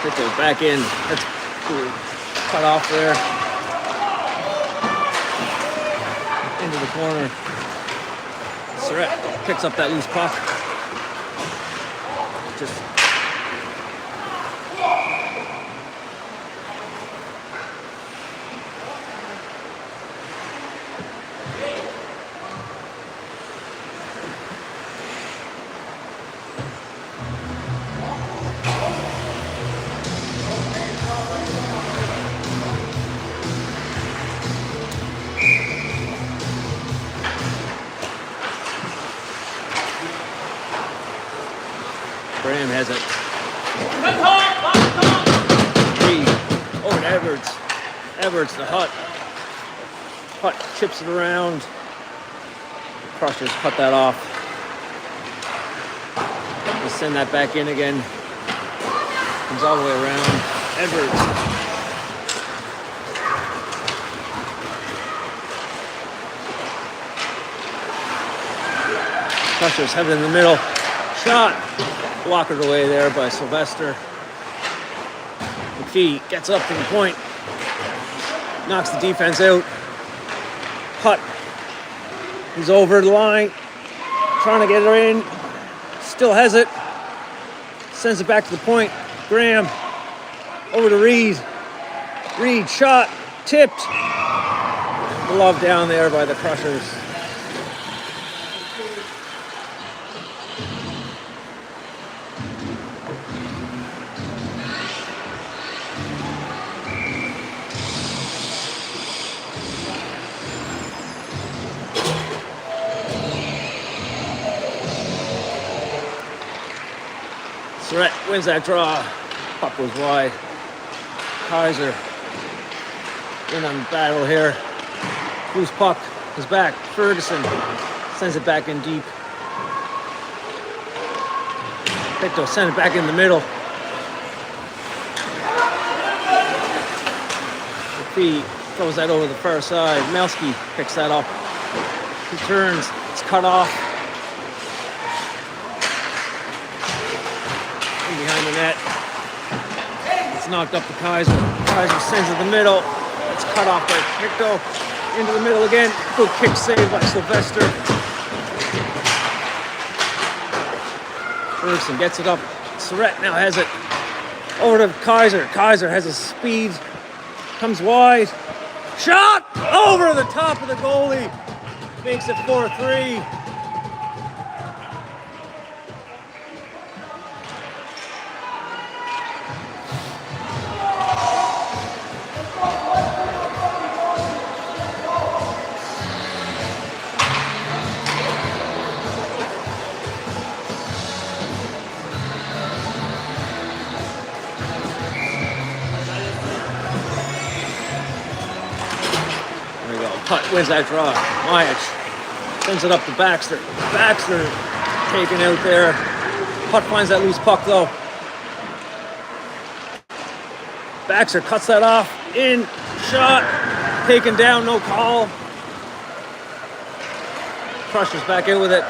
Pictou back in. That's cool. Cut off there. Into the corner. Surratt picks up that loose puck. Just Graham has it. Reed over to Edwards. Edwards to Hutt. Hutt chips it around. Crushers cut that off. We'll send that back in again. Comes all the way around. Edwards. Crushers have it in the middle. Shot. Blockered away there by Sylvester. McPhee gets up to the point. Knocks the defense out. Hutt. He's over the line. Trying to get her in. Still has it. Sends it back to the point. Graham. Over to Reed. Reed shot. Tipped. Glove down there by the Crushers. Surratt wins that draw. Puck goes wide. Kaiser in on the battle here. Loose puck is back. Ferguson sends it back in deep. Pictou sends it back in the middle. McPhee throws that over the far side. Melski picks that up. He turns. It's cut off. Behind the net. It's knocked up to Kaiser. Kaiser sends it to the middle. It's cut off by Pictou. Into the middle again. Good kick save by Sylvester. Ferguson gets it up. Surratt now has it. Over to Kaiser. Kaiser has a speed. Comes wide. Shot! Over the top of the goalie. Makes it 4-3. Hutt wins that draw. Majic sends it up to Baxter. Baxter taken out there. Hutt finds that loose puck though. Baxter cuts that off. in, shot, taken down, no call. Crusher's back in with it.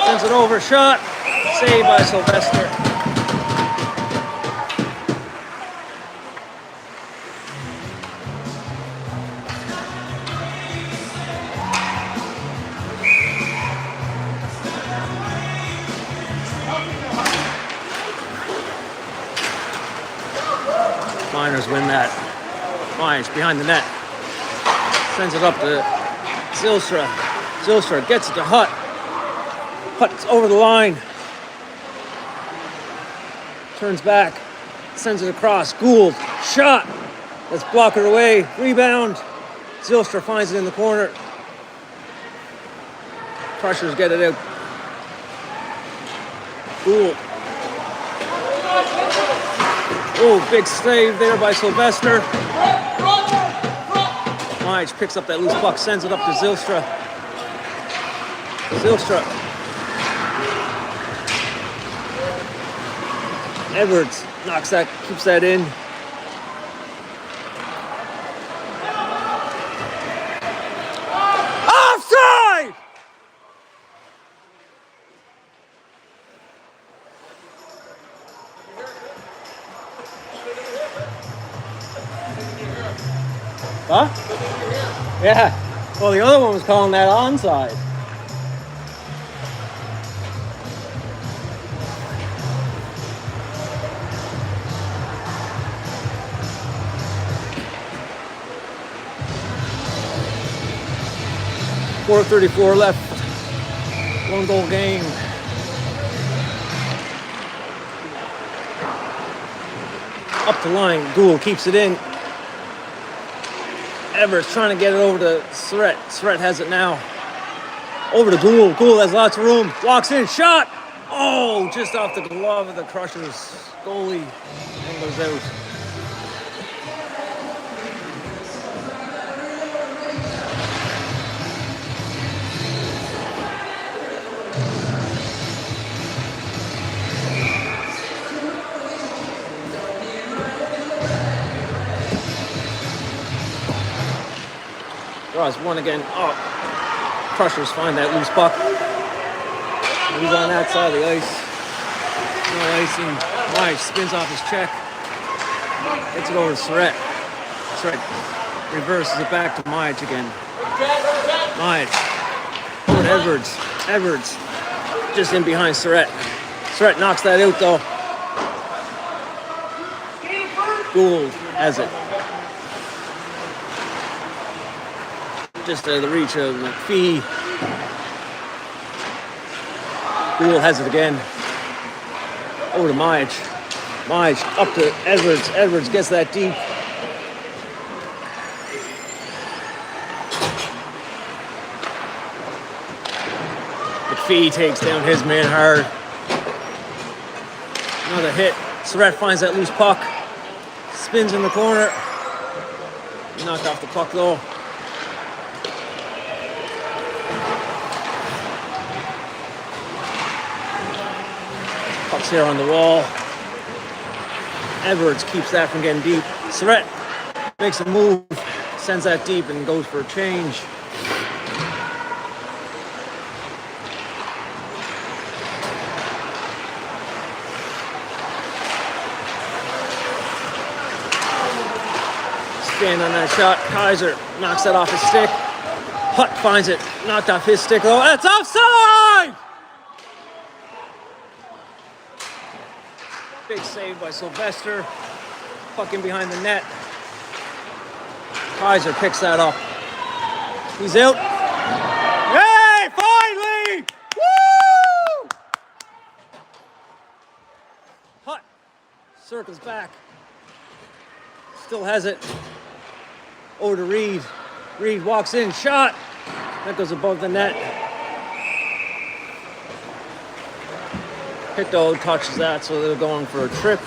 Sends it over, shot. Saved by Sylvester. Miners win that. Miners behind the net. Sends it up to Zylstra. Zylstra gets it to Hutt. Hutt's over the line. Turns back. Sends it across. Gould. Shot. Let's block it away. Rebound. Zylstra finds it in the corner. Crushers get it out. Gould. Oh, big save there by Sylvester. Lige picks up that loose puck, sends it up to Zylstra. Zylstra. Edwards knocks that, keeps that in. Offside! Huh? Yeah. Well, the other one was calling that onside. .434 left. 1 goal game. Up the line. Gould keeps it in. Everett's trying to get it over to Surratt. Surratt has it now. Over to Gould. Gould has lots of room. Walks in. Shot! Oh, just off the glove of the Crushers goalie. And goes out. Draws one again. Oh, Crushers find that loose puck. He's on that side of the ice. No icing. Lige spins off his check. Gets it over to Surratt. Surratt reverses it back to Lige again. Lige. Over to Edwards. Edwards just in behind Surratt. Surratt knocks that out though. Gould has it. Just out of the reach of McPhee. Gould has it again. Over to Lige. Lige up to Edwards. Edwards gets that deep. McPhee takes down his man hard. Another hit. Surratt finds that loose puck. Spins in the corner. Knocked off the puck though. Puck's here on the wall. Edwards keeps that from getting deep. Surratt makes a move, sends that deep and goes for a change. Stand on that shot. Kaiser knocks that off his stick. Hutt finds it, knocked off his stick though. That's offside! Big save by Sylvester. Puck in behind the net. Kaiser picks that up. He's out. Hey, finally! Woo! Hutt circles back. Still has it. Over to Reed. Reed walks in, shot. That goes above the net. Pictou touches that, so they're going for a trip.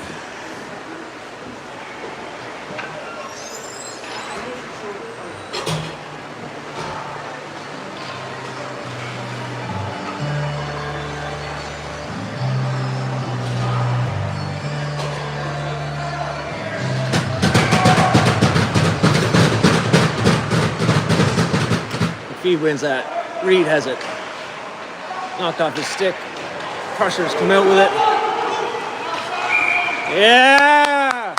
McPhee wins that. Reed has it. Knocked off his stick. Crushers come out with it. Yeah!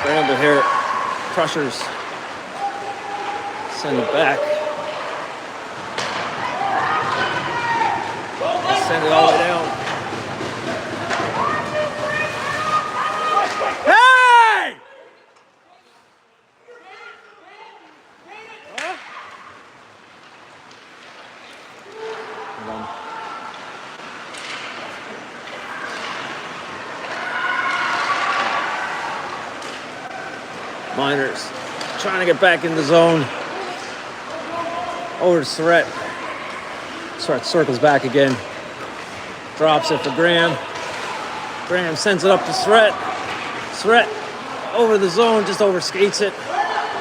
Scramble here. Crushers. Send it back. Send it all the way down. Hey! Huh? Hold on. Miners trying to get back in the zone. Over to Surratt. Surratt circles back again. Drops it for Graham. Graham sends it up to Surratt. Surratt over the zone, just over skates it.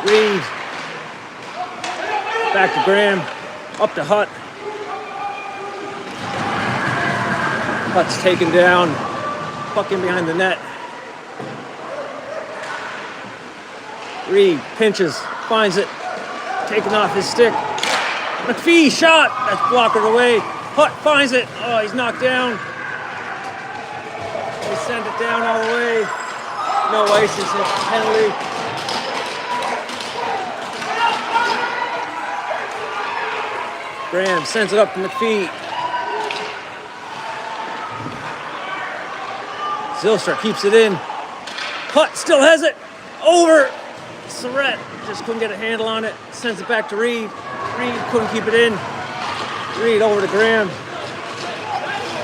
Reed. Back to Graham. Up to Hutt. Hutt's taken down. Puck in behind the net. Reed pinches, finds it, taken off his stick. McPhee shot, that's blockered away. Hutt finds it, oh, he's knocked down. They send it down all the way. No ice, it's a penalty. Graham sends it up to McPhee. Zylstra keeps it in. Hutt still has it, over. Surratt just couldn't get a handle on it. Sends it back to Reed. Reed couldn't keep it in. Reed over to Graham.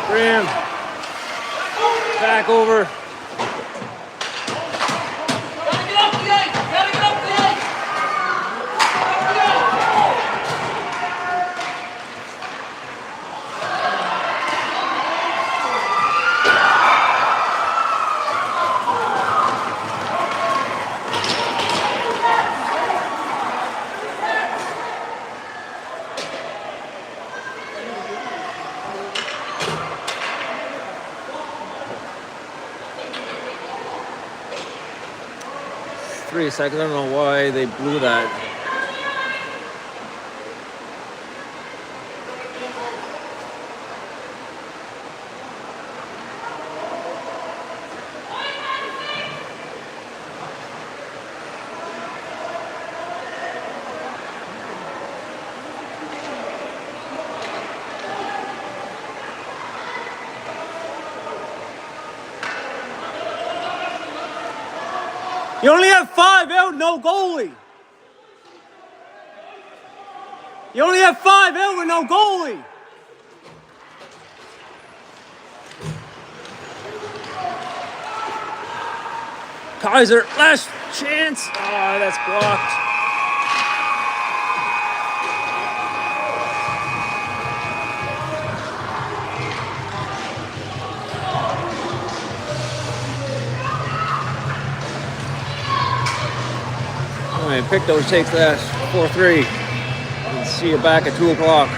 Graham back over. Gotta get up the ice! Gotta get up the ice! Three seconds. I don't know why they blew that. You only have 5 out, no goalie. You only have 5 out with no goalie. Kaiser, last chance. Oh, that's blocked. All right, Pictou takes that 4-3. And see you back at 2 o'clock.